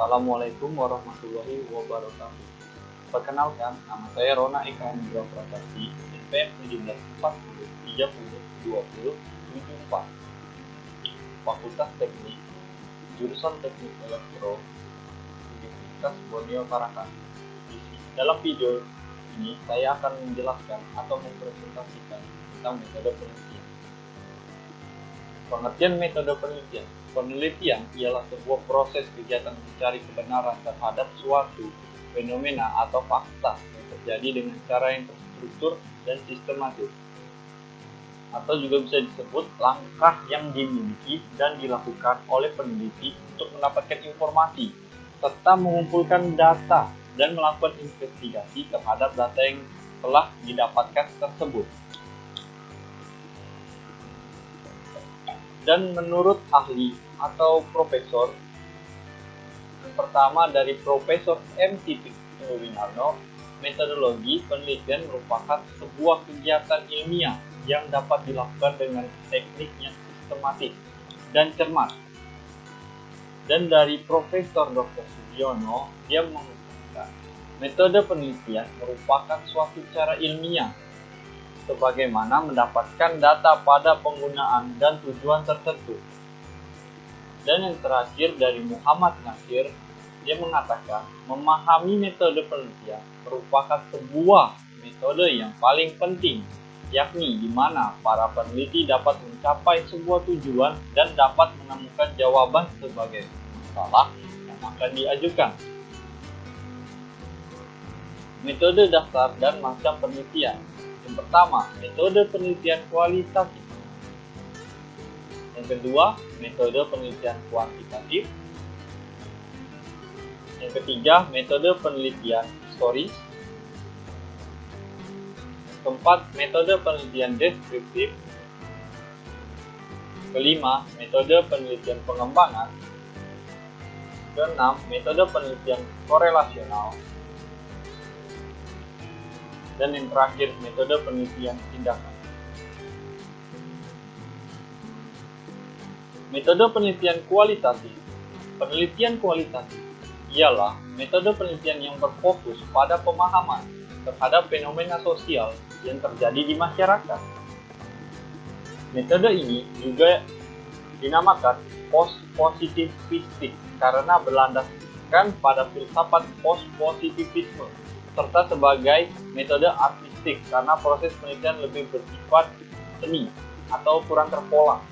Assalamualaikum warahmatullahi wabarakatuh. Perkenalkan, nama saya Rona Eka Nugraha Prasasti, NPM 1740 30 20 74, Fakultas Teknik, Jurusan Teknik Elektro, Universitas Borneo Tarakan. Dalam video ini, saya akan menjelaskan atau mempresentasikan tentang metode penelitian. Pengertian metode penelitian. Penelitian ialah sebuah proses kegiatan mencari kebenaran terhadap suatu fenomena atau fakta yang terjadi dengan cara yang terstruktur dan sistematis. Atau juga bisa disebut langkah yang dimiliki dan dilakukan oleh peneliti untuk mendapatkan informasi, serta mengumpulkan data dan melakukan investigasi terhadap data yang telah didapatkan tersebut. Dan menurut ahli atau profesor, yang pertama dari Profesor M. Winarno, metodologi penelitian merupakan sebuah kegiatan ilmiah yang dapat dilakukan dengan teknik yang sistematis dan cermat. Dan dari Profesor Dr. Sugiono, dia mengatakan metode penelitian merupakan suatu cara ilmiah sebagaimana mendapatkan data pada penggunaan dan tujuan tertentu. Dan yang terakhir dari Muhammad Nasir, dia mengatakan memahami metode penelitian merupakan sebuah metode yang paling penting, yakni di mana para peneliti dapat mencapai sebuah tujuan dan dapat menemukan jawaban sebagai masalah yang akan diajukan. Metode dasar dan macam penelitian. Yang pertama, metode penelitian kualitatif. Yang kedua, metode penelitian kuantitatif. Yang ketiga, metode penelitian historis. Keempat, metode penelitian deskriptif. Kelima, metode penelitian pengembangan. Keenam, metode penelitian korelasional. Dan yang terakhir, metode penelitian tindakan. Metode penelitian kualitatif. Penelitian kualitatif ialah metode penelitian yang berfokus pada pemahaman terhadap fenomena sosial yang terjadi di masyarakat. Metode ini juga dinamakan post-positivistik karena berlandaskan pada filsafat post-positivisme, serta sebagai metode artistik karena proses penelitian lebih bersifat seni atau kurang terpola.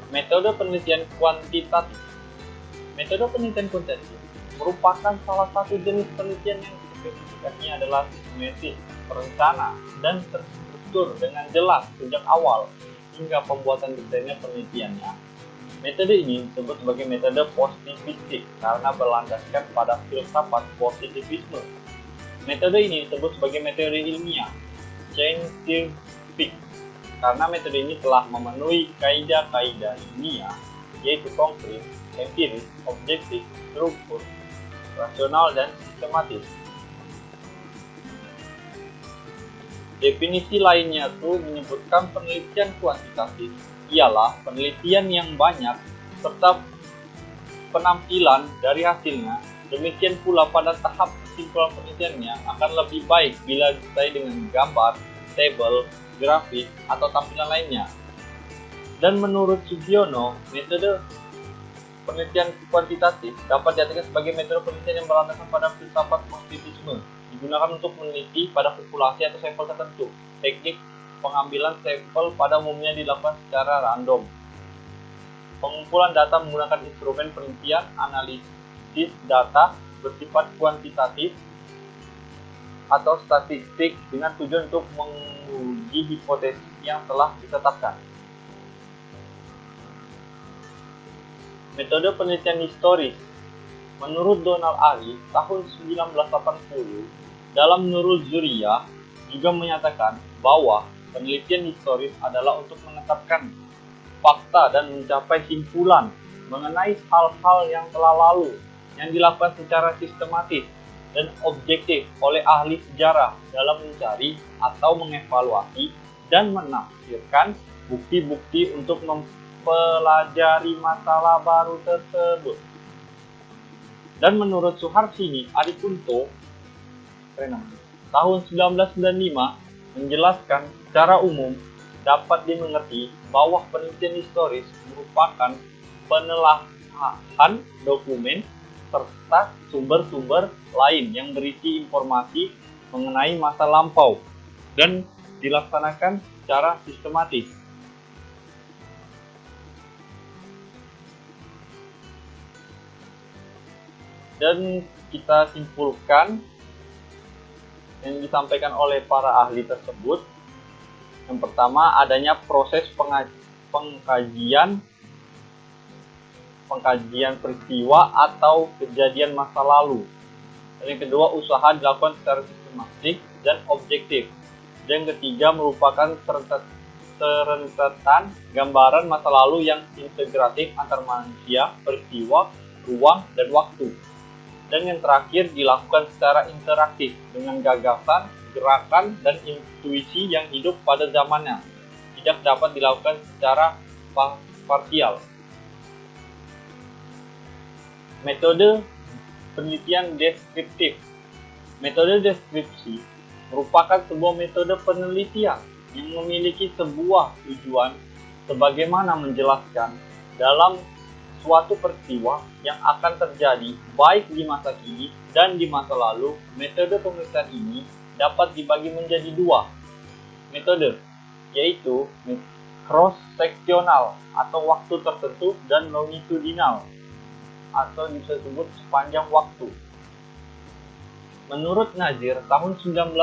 Metode penelitian kuantitatif. Metode penelitian kuantitatif merupakan salah satu jenis penelitian yang spesifikasinya adalah sistematis, terencana, dan terstruktur dengan jelas sejak awal hingga pembuatan detailnya penelitiannya. Metode ini disebut sebagai metode positivistik karena berlandaskan pada filsafat positivisme. Metode ini disebut sebagai metode ilmiah, scientific, karena metode ini telah memenuhi kaidah-kaidah ilmiah, yaitu konkret, empiris, objektif, struktur, rasional, dan sistematis. Definisi lainnya itu menyebutkan penelitian kuantitatif ialah penelitian yang banyak serta penampilan dari hasilnya. Demikian pula pada tahap kesimpulan penelitiannya akan lebih baik bila disertai dengan gambar, tabel, grafik, atau tampilan lainnya. Dan menurut Sugiono, metode penelitian kuantitatif dapat diartikan sebagai metode penelitian yang berlandaskan pada filsafat positivisme, digunakan untuk meneliti pada populasi atau sampel tertentu. Teknik pengambilan sampel pada umumnya dilakukan secara random. Pengumpulan data menggunakan instrumen penelitian, analisis data bersifat kuantitatif atau statistik dengan tujuan untuk menguji hipotesis yang telah ditetapkan. Metode penelitian historis. Menurut Donald Ali, tahun 1980, dalam Nurul Zuriyah juga menyatakan bahwa penelitian historis adalah untuk menetapkan fakta dan mencapai simpulan mengenai hal-hal yang telah lalu yang dilakukan secara sistematis dan objektif oleh ahli sejarah dalam mencari atau mengevaluasi dan menafsirkan bukti-bukti untuk mempelajari masalah baru tersebut. Dan menurut Suharsini Adipunto, tahun 1995 menjelaskan secara umum dapat dimengerti bahwa penelitian historis merupakan penelaahan dokumen serta sumber-sumber lain yang berisi informasi mengenai masa lampau dan dilaksanakan secara sistematis. Dan kita simpulkan yang disampaikan oleh para ahli tersebut. Yang pertama, adanya proses pengkajian peristiwa atau kejadian masa lalu. Dan yang kedua, usaha dilakukan secara sistematik dan objektif. Dan yang ketiga, merupakan rentetan gambaran masa lalu yang integratif antar manusia, peristiwa, ruang, dan waktu. Dan yang terakhir, dilakukan secara interaktif dengan gagasan, gerakan, dan intuisi yang hidup pada zamannya. Tidak dapat dilakukan secara parsial. Metode penelitian deskriptif. Metode deskripsi merupakan sebuah metode penelitian yang memiliki sebuah tujuan sebagaimana menjelaskan dalam suatu peristiwa yang akan terjadi baik di masa kini dan di masa lalu. Metode pemeriksaan ini dapat dibagi menjadi dua metode, yaitu cross-seksional atau waktu tertentu dan longitudinal atau disebut sepanjang waktu. Menurut Nazir tahun 1988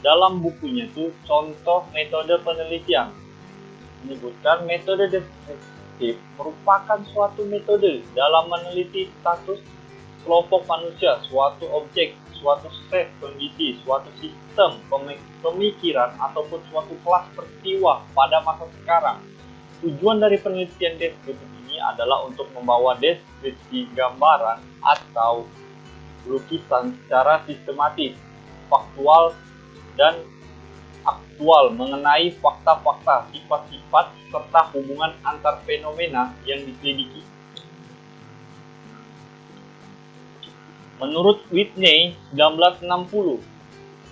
dalam bukunya itu contoh metode penelitian menyebutkan metode deskriptif merupakan suatu metode dalam meneliti status kelompok manusia, suatu objek, suatu set kondisi, suatu sistem pemikiran ataupun suatu kelas peristiwa pada masa sekarang. Tujuan dari penelitian deskriptif ini adalah untuk membawa deskripsi gambaran atau lukisan secara sistematis, faktual, dan aktual mengenai fakta-fakta, sifat-sifat, serta hubungan antar fenomena yang diselidiki. Menurut Whitney 1960,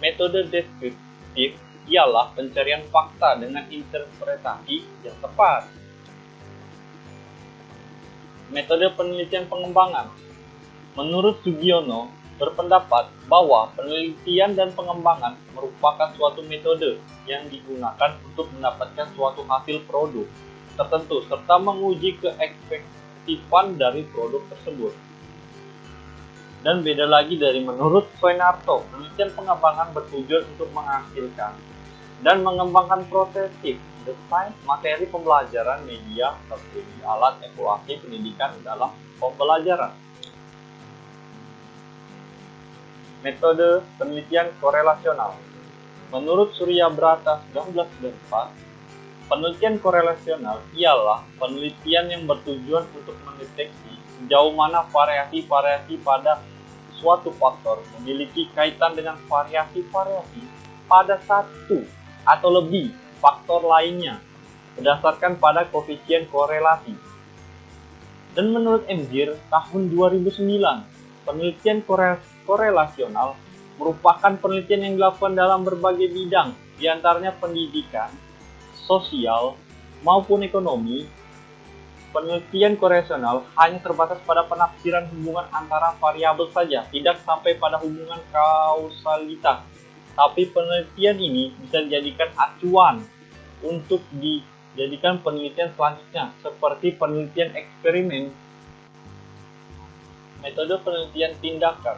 metode deskriptif ialah pencarian fakta dengan interpretasi yang tepat. Metode penelitian pengembangan. Menurut Sugiono, berpendapat bahwa penelitian dan pengembangan merupakan suatu metode yang digunakan untuk mendapatkan suatu hasil produk tertentu serta menguji keefektifan dari produk tersebut. Dan beda lagi dari menurut Soenarto, penelitian pengembangan bertujuan untuk menghasilkan dan mengembangkan prototip, desain, materi pembelajaran, media, strategi, alat, evaluasi pendidikan dalam pembelajaran. Metode penelitian korelasional. Menurut Surya Brata 1994, penelitian korelasional ialah penelitian yang bertujuan untuk mendeteksi sejauh mana variasi-variasi pada suatu faktor memiliki kaitan dengan variasi-variasi pada satu atau lebih faktor lainnya berdasarkan pada koefisien korelasi. Dan menurut Emzir tahun 2009, penelitian korelasional merupakan penelitian yang dilakukan dalam berbagai bidang, diantaranya pendidikan, sosial, maupun ekonomi. Penelitian korelasional hanya terbatas pada penafsiran hubungan antara variabel saja, tidak sampai pada hubungan kausalitas. Tapi penelitian ini bisa dijadikan acuan untuk dijadikan penelitian selanjutnya, seperti penelitian eksperimen. Metode penelitian tindakan.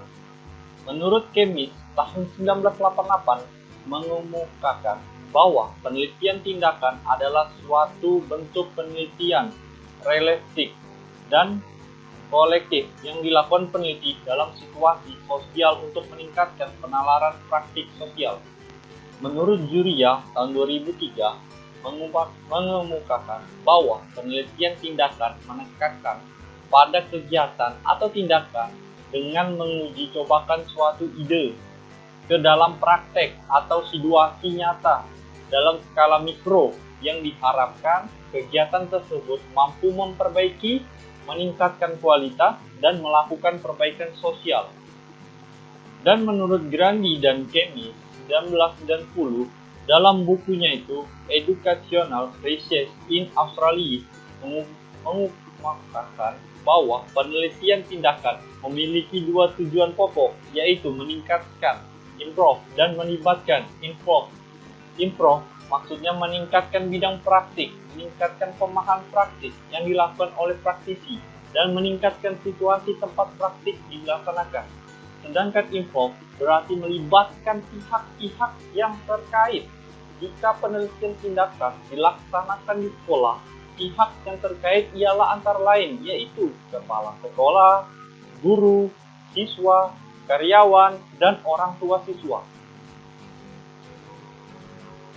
Menurut Kemis tahun 1988 mengemukakan bahwa penelitian tindakan adalah suatu bentuk penelitian realistik dan kolektif yang dilakukan peneliti dalam situasi sosial untuk meningkatkan penalaran praktik sosial. Menurut Juria tahun 2003 mengemukakan bahwa penelitian tindakan menekankan pada kegiatan atau tindakan dengan menguji cobakan suatu ide ke dalam praktek atau situasi nyata dalam skala mikro yang diharapkan kegiatan tersebut mampu memperbaiki, meningkatkan kualitas, dan melakukan perbaikan sosial. Dan menurut Grandi dan Kenny 1990, dalam bukunya itu, Educational Research in Australia mengungkapkan bahwa penelitian tindakan memiliki dua tujuan pokok, yaitu meningkatkan, improve, dan melibatkan, improve. Improve maksudnya meningkatkan bidang praktik, meningkatkan pemahaman praktik yang dilakukan oleh praktisi, dan meningkatkan situasi tempat praktik dilaksanakan. Sedangkan improve berarti melibatkan pihak-pihak yang terkait. Jika penelitian tindakan dilaksanakan di sekolah, pihak yang terkait ialah antara lain, yaitu kepala sekolah, guru, siswa, karyawan, dan orang tua siswa.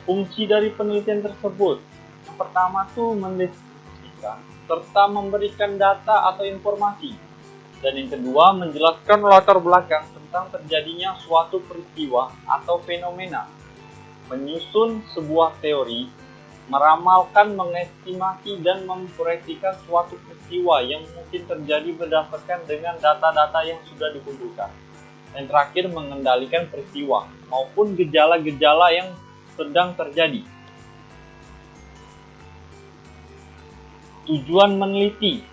Fungsi dari penelitian tersebut, yang pertama tuh mendeskripsikan serta memberikan data atau informasi. Dan yang kedua, menjelaskan latar belakang tentang terjadinya suatu peristiwa atau fenomena. Menyusun sebuah teori, meramalkan, mengestimasi, dan memproyeksikan suatu peristiwa yang mungkin terjadi berdasarkan dengan data-data yang sudah dikumpulkan. Dan terakhir, mengendalikan peristiwa maupun gejala-gejala yang sedang terjadi. Tujuan meneliti.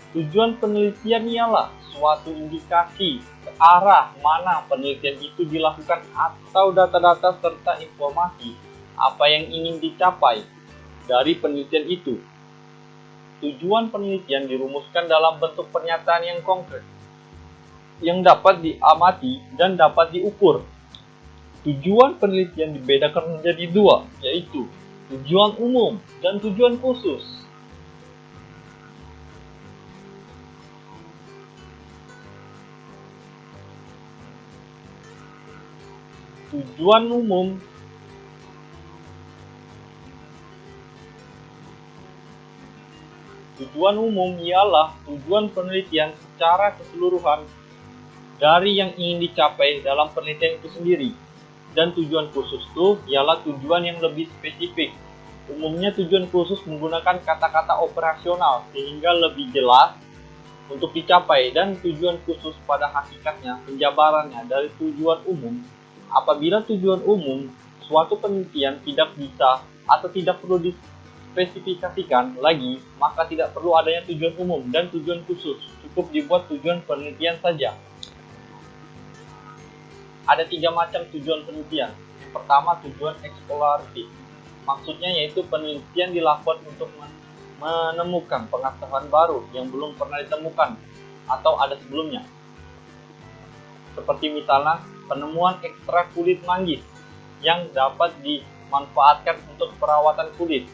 Tujuan penelitian ialah suatu indikasi ke arah mana penelitian itu dilakukan atau data-data serta informasi apa yang ingin dicapai dari penelitian itu. Tujuan penelitian dirumuskan dalam bentuk pernyataan yang konkret, yang dapat diamati dan dapat diukur. Tujuan penelitian dibedakan menjadi dua, yaitu tujuan umum dan tujuan khusus. Tujuan umum ialah tujuan penelitian secara keseluruhan dari yang ingin dicapai dalam penelitian itu sendiri. Dan tujuan khusus itu ialah tujuan yang lebih spesifik. Umumnya tujuan khusus menggunakan kata-kata operasional sehingga lebih jelas untuk dicapai, dan tujuan khusus pada hakikatnya penjabarannya dari tujuan umum. Apabila tujuan umum suatu penelitian tidak bisa atau tidak perlu dispesifikasikan lagi, maka tidak perlu adanya tujuan umum dan tujuan khusus, cukup dibuat tujuan penelitian saja. Ada 3 macam tujuan penelitian. Yang pertama, tujuan eksploratif. Maksudnya yaitu penelitian dilakukan untuk menemukan pengetahuan baru yang belum pernah ditemukan atau ada sebelumnya. Seperti misalnya penemuan ekstrak kulit manggis yang dapat dimanfaatkan untuk perawatan kulit.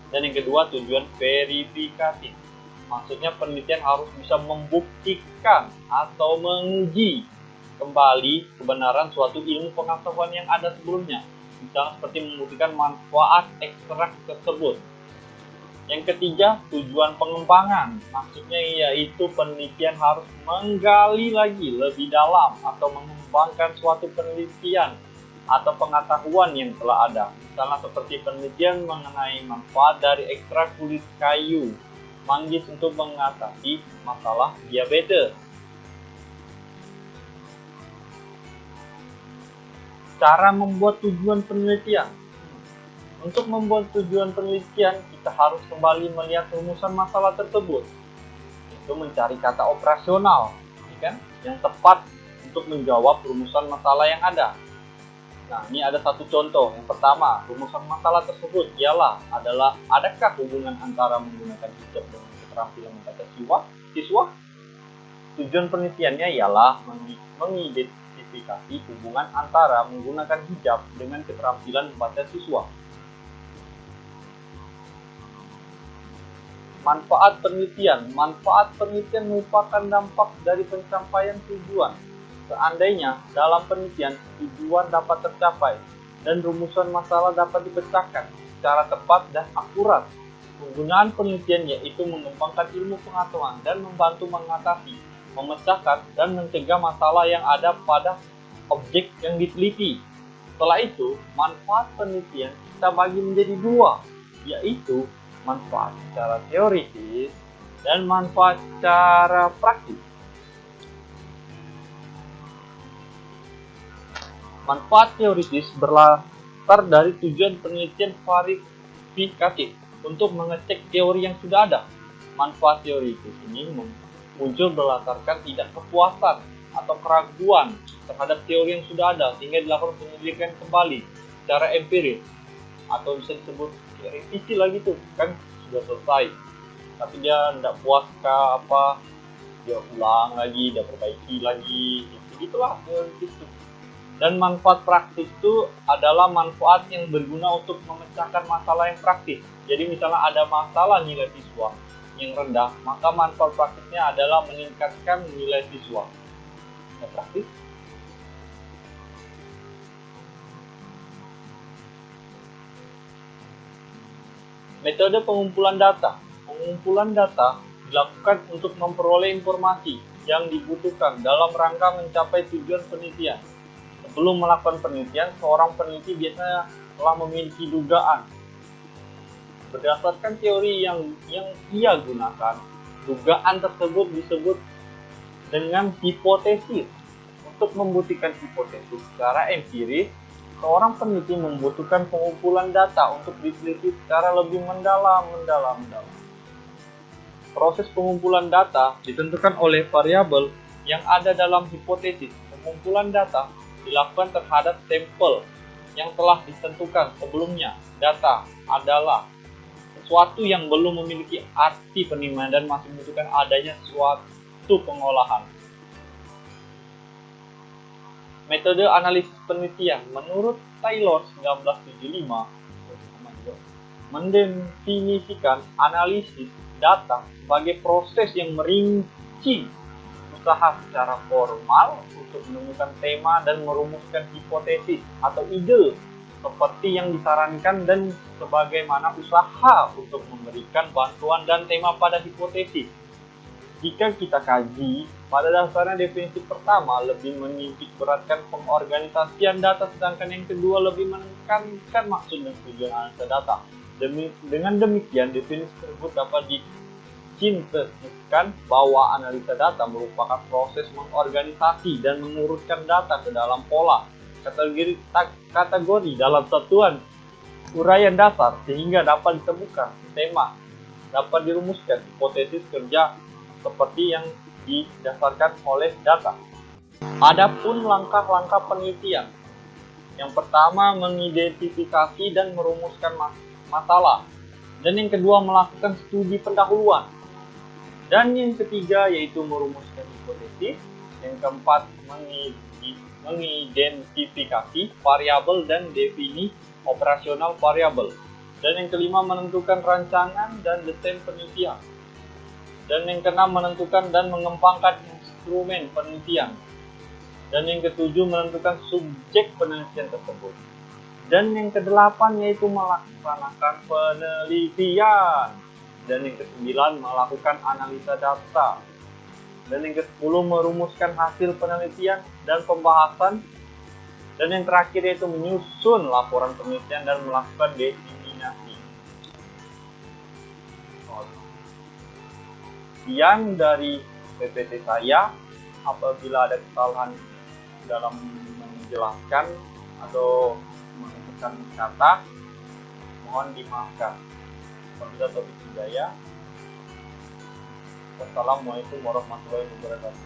Dan yang kedua, tujuan verifikatif. Maksudnya penelitian harus bisa membuktikan atau menguji kembali kebenaran suatu ilmu pengetahuan yang ada sebelumnya. Misalnya seperti membuktikan manfaat ekstrak tersebut. Yang ketiga, tujuan pengembangan. Maksudnya yaitu penelitian harus menggali lagi lebih dalam atau mengembangkan suatu penelitian atau pengetahuan yang telah ada. Misalnya seperti penelitian mengenai manfaat dari ekstrak kulit kayu manggis untuk mengatasi masalah diabetes. Cara membuat tujuan penelitian. Untuk membuat tujuan penelitian, kita harus kembali melihat rumusan masalah tersebut. Itu mencari kata operasional, kan? Yang tepat untuk menjawab rumusan masalah yang ada. Nah, ini ada satu contoh. Yang pertama, rumusan masalah tersebut adalah adakah hubungan antara menggunakan hijab dengan keterampilan membaca siswa? Tujuan penelitiannya ialah mengidentifikasi hubungan antara menggunakan hijab dengan keterampilan membaca siswa. Manfaat penelitian. Manfaat penelitian merupakan dampak dari pencapaian tujuan. Seandainya dalam penelitian tujuan dapat tercapai dan rumusan masalah dapat dipecahkan secara tepat dan akurat, penggunaan penelitian yaitu mengembangkan ilmu pengetahuan dan membantu mengatasi, memecahkan, dan mencegah masalah yang ada pada objek yang diteliti. Setelah itu, manfaat penelitian kita bagi menjadi dua, yaitu manfaat secara teoritis dan manfaat secara praktis. Manfaat teoritis berlatar dari tujuan penelitian verifikatif untuk mengecek teori yang sudah ada. Manfaat teoritis ini muncul berdasarkan tidak kepuasan atau keraguan terhadap teori yang sudah ada, sehingga dilakukan penyelidikan kembali secara empiris, atau bisa disebut revisi lagi tuh, kan sudah selesai tapi dia tidak puas dia ulang lagi, dia perbaiki lagi, gitulah teoritis itu. Dan manfaat praktis itu adalah manfaat yang berguna untuk memecahkan masalah yang praktis. Jadi misalnya ada masalah nilai siswa yang rendah, maka manfaat praktisnya adalah meningkatkan nilai siswa. Yang praktis. Metode pengumpulan data. Pengumpulan data dilakukan untuk memperoleh informasi yang dibutuhkan dalam rangka mencapai tujuan penelitian. Sebelum melakukan penelitian, seorang peneliti biasanya telah memiliki dugaan. Berdasarkan teori yang ia gunakan, dugaan tersebut disebut dengan hipotesis. Untuk membuktikan hipotesis secara empiris, seorang peneliti membutuhkan pengumpulan data untuk diteliti secara lebih mendalam. Proses pengumpulan data ditentukan oleh variabel yang ada dalam hipotesis. Pengumpulan data dilakukan terhadap sampel yang telah ditentukan sebelumnya. Data adalah sesuatu yang belum memiliki arti penilaian dan masih membutuhkan adanya suatu pengolahan. Metode analisis penelitian menurut Taylor 1975 mendefinisikan analisis data sebagai proses yang merinci usaha secara formal untuk menemukan tema dan merumuskan hipotesis atau ide seperti yang disarankan dan sebagaimana usaha untuk memberikan bantuan dan tema pada hipotesis. Jika kita kaji, pada dasarnya definisi pertama lebih menitik beratkan pengorganisasian data, sedangkan yang kedua lebih menekankan maksud dan tujuan analisa data. Dengan demikian, definisi tersebut dapat disintetiskan bahwa analisa data merupakan proses mengorganisasi dan mengurutkan data ke dalam pola kategori dalam satuan uraian dasar sehingga dapat ditemukan tema, dapat dirumuskan hipotesis kerja seperti yang didasarkan oleh data. Adapun langkah-langkah penelitian. Yang pertama, mengidentifikasi dan merumuskan masalah. Dan yang kedua, melakukan studi pendahuluan. Dan yang ketiga, yaitu merumuskan hipotesis. Yang keempat, mengidentifikasi variabel dan definisi operasional variabel. Dan yang kelima, menentukan rancangan dan desain penelitian. Dan yang keenam, menentukan dan mengembangkan instrumen penelitian. Dan yang ketujuh, menentukan subjek penelitian tersebut. Dan yang kedelapan, yaitu melaksanakan penelitian. Dan yang kesembilan, melakukan analisa data. Dan yang kesepuluh, merumuskan hasil penelitian dan pembahasan. Dan yang terakhir, yaitu menyusun laporan penelitian dan melakukan diseminasi. Sekian dari PPT saya. Apabila ada kesalahan dalam menjelaskan atau menentukan kata, mohon dimaafkan. Wabillahi taufiq hidayah. Wassalamualaikum warahmatullahi wabarakatuh.